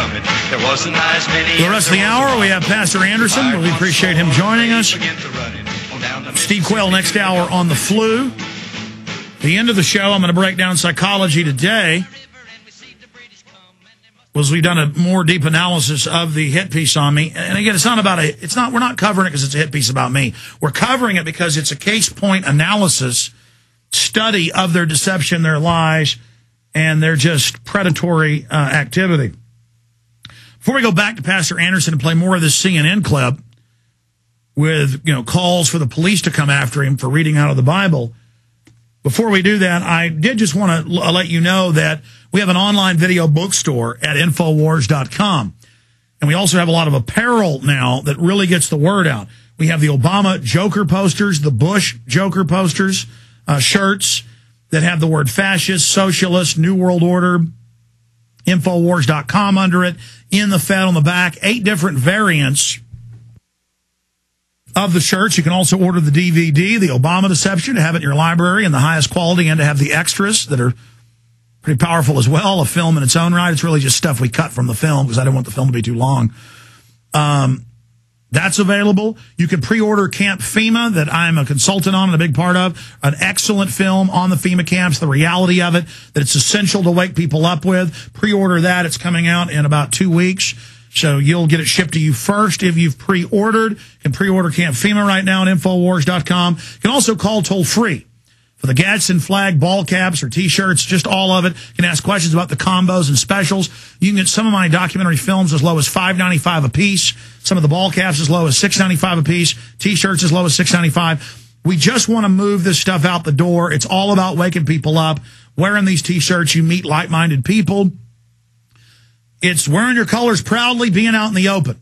coming. There wasn't as many. The rest of the hour, we have Pastor Anderson. We appreciate him joining us. Steve Quayle next hour on the flu. The end of the show, I'm going to break down psychology today. Was we've done a more deep analysis of the hit piece on me. And again, it's not about we're not covering it because it's a hit piece about me. We're covering it because it's a case point analysis study of their deception, their lies, and their just predatory activity. Before we go back to Pastor Anderson and play more of this CNN clip with, calls for the police to come after him for reading out of the Bible, before we do that, I did just want to let you know that we have an online video bookstore at Infowars.com. And we also have a lot of apparel now that really gets the word out. We have the Obama Joker posters, the Bush Joker posters, shirts that have the word fascist, socialist, New World Order, Infowars.com under it, in the Fed on the back, 8 different variants of the shirts. You can also order the DVD, the Obama Deception, to have it in your library in the highest quality and to have the extras that are pretty powerful as well, a film in its own right. It's really just stuff we cut from the film because I didn't want the film to be too long. That's available. You can pre-order Camp FEMA that I'm a consultant on and a big part of. An excellent film on the FEMA camps, the reality of it, that it's essential to wake people up with. Pre-order that. It's coming out in about 2 weeks. So you'll get it shipped to you first if you've pre-ordered. You can pre-order Camp FEMA right now at Infowars.com. You can also call toll-free for the Gadsden flag, ball caps, or T-shirts, just all of it. You can ask questions about the combos and specials. You can get some of my documentary films as low as $5.95 a piece. Some of the ball caps as low as $6.95 a piece. T-shirts as low as $6.95. We just want to move this stuff out the door. It's all about waking people up. Wearing these T-shirts, you meet like-minded people. It's wearing your colors proudly, being out in the open.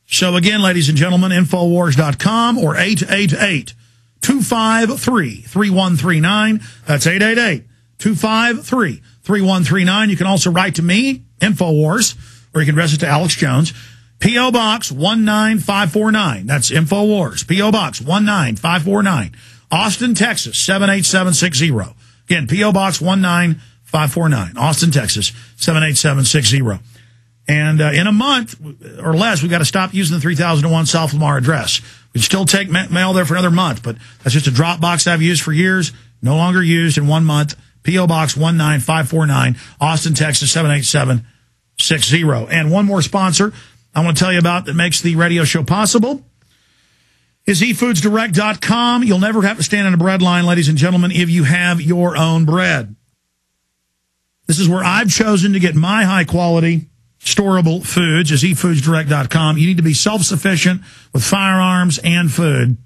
So again, ladies and gentlemen, Infowars.com or 888-253-3139. That's 888-253-3139. You can also write to me, Infowars, or you can address it to Alex Jones. P.O. Box 19549. That's Infowars. P.O. Box 19549. Austin, Texas 78760. Again, P.O. Box 19549. Austin, Texas 78760. And in a month or less, we've got to stop using the 3001 South Lamar address. We can still take mail there for another month, but that's just a drop box I've used for years, no longer used in 1 month. P.O. Box 19549, Austin, Texas 78760. And one more sponsor I want to tell you about that makes the radio show possible is eFoodsDirect.com. You'll never have to stand in a bread line, ladies and gentlemen, if you have your own bread. This is where I've chosen to get my high-quality, storable foods, is eFoodsDirect.com. You need to be self-sufficient with firearms and food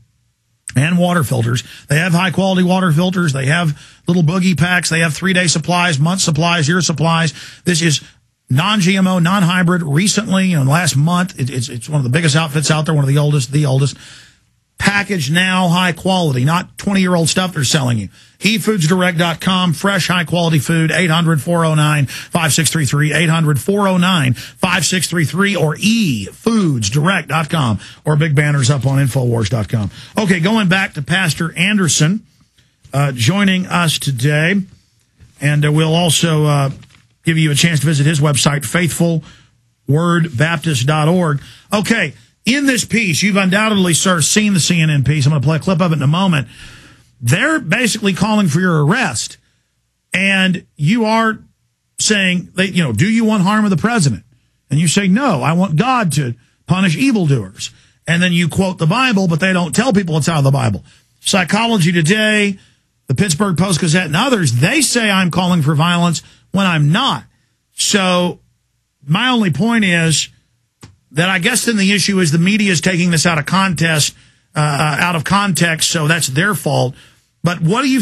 and water filters. They have high-quality water filters. They have little boogie packs. They have 3-day supplies, month supplies, year supplies. This is non-GMO, non-hybrid. Recently, in the last month, it's one of the biggest outfits out there, one of the oldest. Packaged now, high quality, not 20-year-old stuff they're selling you. eFoodsDirect.com, fresh, high-quality food, 800-409-5633, 800-409-5633, or eFoodsDirect.com, or big banners up on Infowars.com. Okay, going back to Pastor Anderson joining us today, and we'll also give you a chance to visit his website, faithfulwordbaptist.org. Okay. In this piece, you've undoubtedly, sir, seen the CNN piece. I'm going to play a clip of it in a moment. They're basically calling for your arrest. And you are saying, do you want harm of the president? And you say, no, I want God to punish evildoers. And then you quote the Bible, but they don't tell people it's out of the Bible. Psychology Today, the Pittsburgh Post-Gazette, and others, they say I'm calling for violence when I'm not. So my only point is that I guess then the issue is the media is taking this out of context, so that's their fault. But what do you,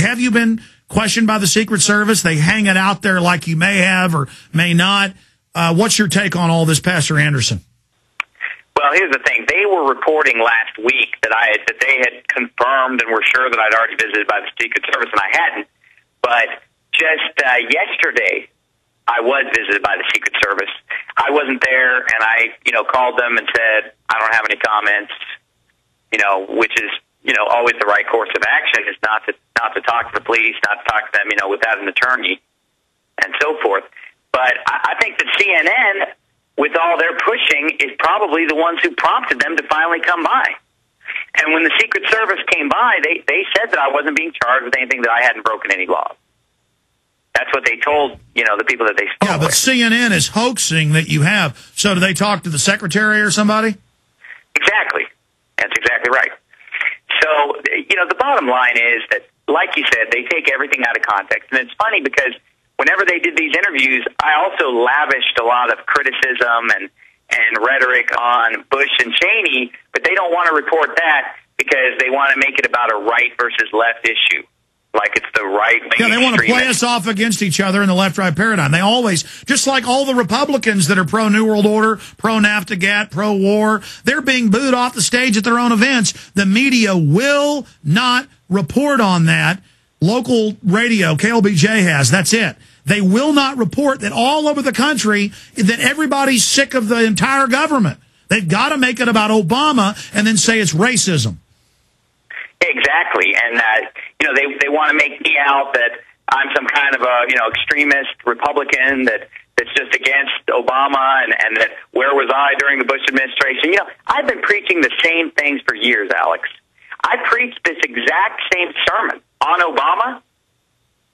have you been questioned by the Secret Service? They hang it out there like you may have or may not. What's your take on all this, Pastor Anderson? Well, here's the thing. They were reporting last week that they had confirmed and were sure that I'd already visited by the Secret Service, and I hadn't. But just yesterday, I was visited by the Secret Service. I wasn't there, and I, called them and said, I don't have any comments, which is, always the right course of action is not to talk to the police, not to talk to them, without an attorney and so forth. But I think that CNN, with all their pushing, is probably the ones who prompted them to finally come by. And when the Secret Service came by, they said that I wasn't being charged with anything, that I hadn't broken any laws. That's what they told, the people that they spoke with. But CNN is hoaxing that you have. So do they talk to the secretary or somebody? Exactly. That's exactly right. So, the bottom line is that, like you said, they take everything out of context. And it's funny because whenever they did these interviews, I also lavished a lot of criticism and rhetoric on Bush and Cheney, but they don't want to report that because they want to make it about a right versus left issue. Like it's the right wing. Yeah, they want to play us off against each other in the left-right paradigm. They always, just like all the Republicans that are pro-New World Order, pro-NAFTA-GATT, pro-war, they're being booed off the stage at their own events. The media will not report on that. Local radio, KLBJ has, that's it. They will not report that all over the country that everybody's sick of the entire government. They've got to make it about Obama and then say it's racism. Exactly, and they want to make me out that I'm some kind of a extremist Republican that's just against Obama, and that where was I during the Bush administration? I've been preaching the same things for years, Alex. I preached this exact same sermon on Obama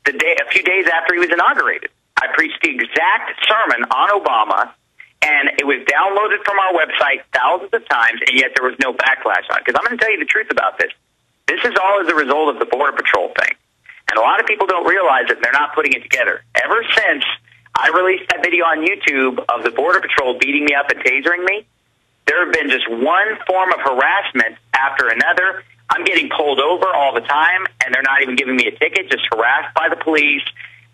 a few days after he was inaugurated. I preached the exact sermon on Obama, and it was downloaded from our website thousands of times, and yet there was no backlash on it. Because I'm going to tell you the truth about this. This is all as a result of the Border Patrol thing. And a lot of people don't realize that they're not putting it together. Ever since I released that video on YouTube of the Border Patrol beating me up and tasering me, there have been just one form of harassment after another. I'm getting pulled over all the time, and they're not even giving me a ticket, just harassed by the police.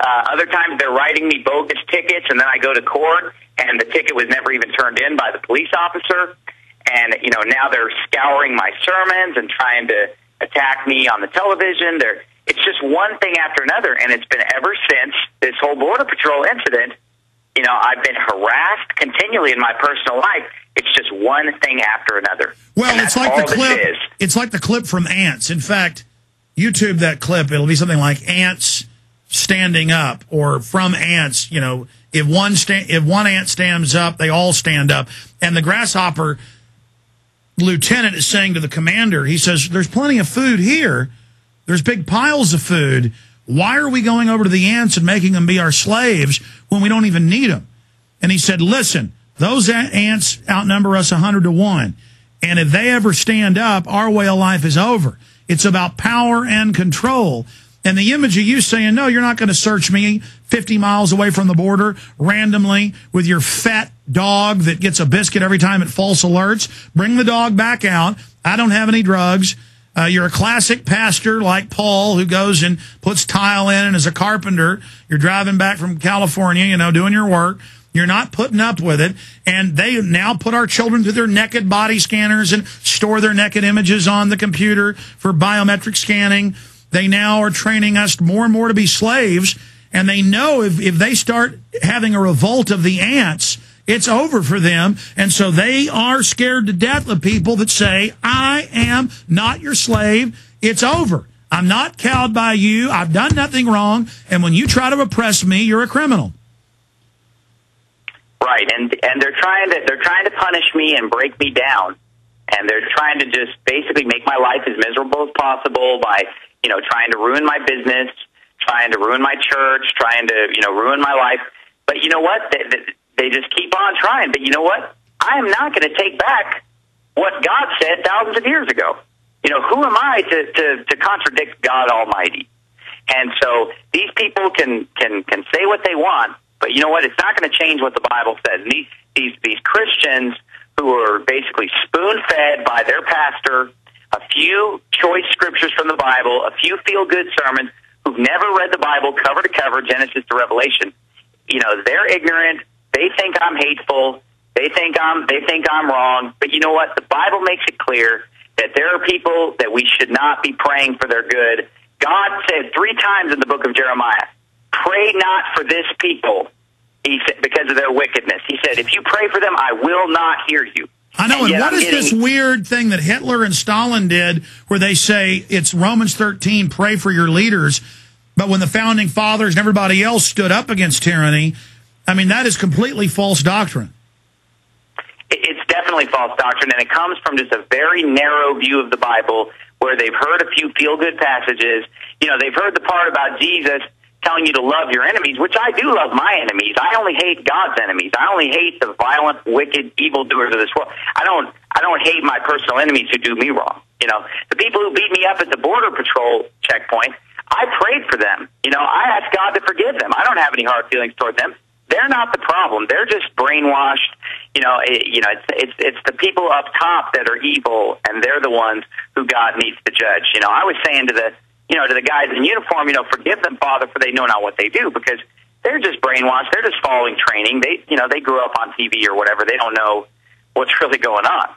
Other times they're writing me bogus tickets, and then I go to court, and the ticket was never even turned in by the police officer. And, now they're scouring my sermons and trying to attack me on the television. It's just one thing after another, and it's been ever since this whole Border Patrol incident. I've been harassed continually in my personal life. It's just one thing after another. Well, it's like the clip. It's like the clip from Ants. In fact, YouTube that clip. It'll be something like ants standing up, or from ants. If one ant stands up, they all stand up. And the grasshopper lieutenant is saying to the commander, he says, "There's plenty of food here. There's big piles of food. Why are we going over to the ants and making them be our slaves when we don't even need them?" And he said, "Listen, those ants outnumber us 100 to 1. And if they ever stand up, our way of life is over. It's about power and control." And the image of you saying, "No, you're not going to search me 50 miles away from the border randomly with your fat dog that gets a biscuit every time it false alerts. Bring the dog back out. I don't have any drugs. You're a classic pastor like Paul who goes and puts tile in and is a carpenter. You're driving back from California, doing your work. You're not putting up with it." And they now put our children through their naked body scanners and store their naked images on the computer for biometric scanning. They now are training us more and more to be slaves. And they know if they start having a revolt of the ants, it's over for them. And so they are scared to death of people that say, "I am not your slave. It's over. I'm not cowed by you. I've done nothing wrong. And when you try to oppress me, you're a criminal." Right, and they're trying to punish me and break me down, and they're trying to just basically make my life as miserable as possible by trying to ruin my business, trying to ruin my church, trying to ruin my life. But you know what? They just keep on trying. But you know what? I am not going to take back what God said thousands of years ago. Who am I to contradict God Almighty? And so these people can say what they want. But you know what? It's not going to change what the Bible says. And these Christians who are basically spoon-fed by their pastor a few choice scriptures from the Bible, a few feel-good sermons, who've never read the Bible cover to cover, Genesis to Revelation, they're ignorant. They think I'm hateful. They think I'm wrong. But you know what? The Bible makes it clear that there are people that we should not be praying for their good. God said 3 times in the book of Jeremiah, "Pray not for this people," he said, "because of their wickedness." He said, "If you pray for them, I will not hear you." I know, and what is this weird thing that Hitler and Stalin did where they say it's Romans 13, pray for your leaders, but when the founding fathers and everybody else stood up against tyranny, I mean, that is completely false doctrine. It's definitely false doctrine, and it comes from just a very narrow view of the Bible where they've heard a few feel-good passages. You know, they've heard the part about Jesus telling you to love your enemies, which I do love my enemies. I only hate God's enemies. I only hate the violent, wicked, evildoers of this world. I don't hate my personal enemies who do me wrong. You know, the people who beat me up at the Border Patrol checkpoint, I prayed for them. You know, I asked God to forgive them. I don't have any hard feelings toward them. They're not the problem. They're just brainwashed. It's the people up top that are evil, and they're the ones who God needs to judge. You know, I was saying to the guys in uniform, forgive them, Father, for they know not what they do, because they're just brainwashed. They're just following training. They grew up on TV or whatever. They don't know what's really going on.